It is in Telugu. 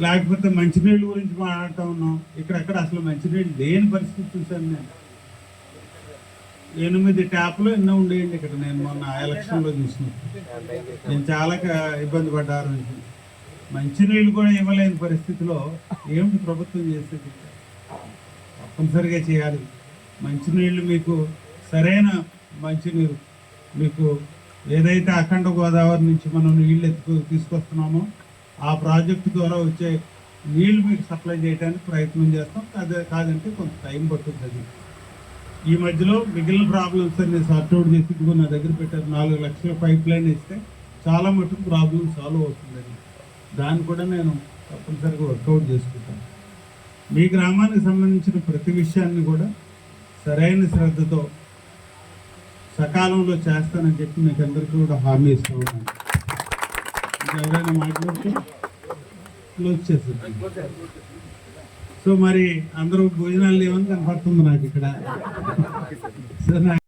లేకపోతే మంచినీళ్ళ గురించి మాట్లాడుతూ ఉన్నాం. ఇక్కడెక్కడ అసలు మంచినీళ్ళు లేని పరిస్థితి చూశాను నేను. 8 ట్యాపులు ఎన్నో ఉండేయండి ఇక్కడ. నేను మొన్న ఎలక్షన్లో చూసినప్పుడు నేను చాలా ఇబ్బంది పడ్డారు. మంచినీళ్ళు కూడా ఇవ్వలేని పరిస్థితిలో ఏమిటి ప్రభుత్వం చేసేది? తప్పనిసరిగా చేయాలి. మంచినీళ్ళు మీకు సరైన మంచినీరు మీకు ఏదైతే అఖండ గోదావరి నుంచి మనం నీళ్ళు తీసుకొస్తున్నామో ఆ ప్రాజెక్టు ద్వారా వచ్చే నీళ్ళు మీకు సప్లై చేయడానికి ప్రయత్నం చేస్తాం. అదే కాదంటే కొంత టైం పట్టుతుంది. అది ఈ మధ్యలో మిగిలిన ప్రాబ్లమ్స్ అన్ని సార్ట్అవుట్ చేసి నా దగ్గర పెట్టారు. 4 లక్షల పైప్ లైన్ ఇస్తే చాలా మటుకు ప్రాబ్లం సాల్వ్ అవుతుందని దాన్ని కూడా నేను తప్పనిసరిగా వర్కౌట్ చేసుకుంటాను. మీ గ్రామానికి సంబంధించిన ప్రతి విషయాన్ని కూడా సరైన శ్రద్ధతో సకాలంలో చేస్తానని చెప్పి మీకు అందరికీ కూడా హామీ ఇస్తూ ఉన్నాను. ఎవరైనా మాట్లాడితే క్లోజ్ చేస్తారు. సో మరి అందరూ భోజనాలు లేవని కనపడుతుంది నాకు ఇక్కడ. సో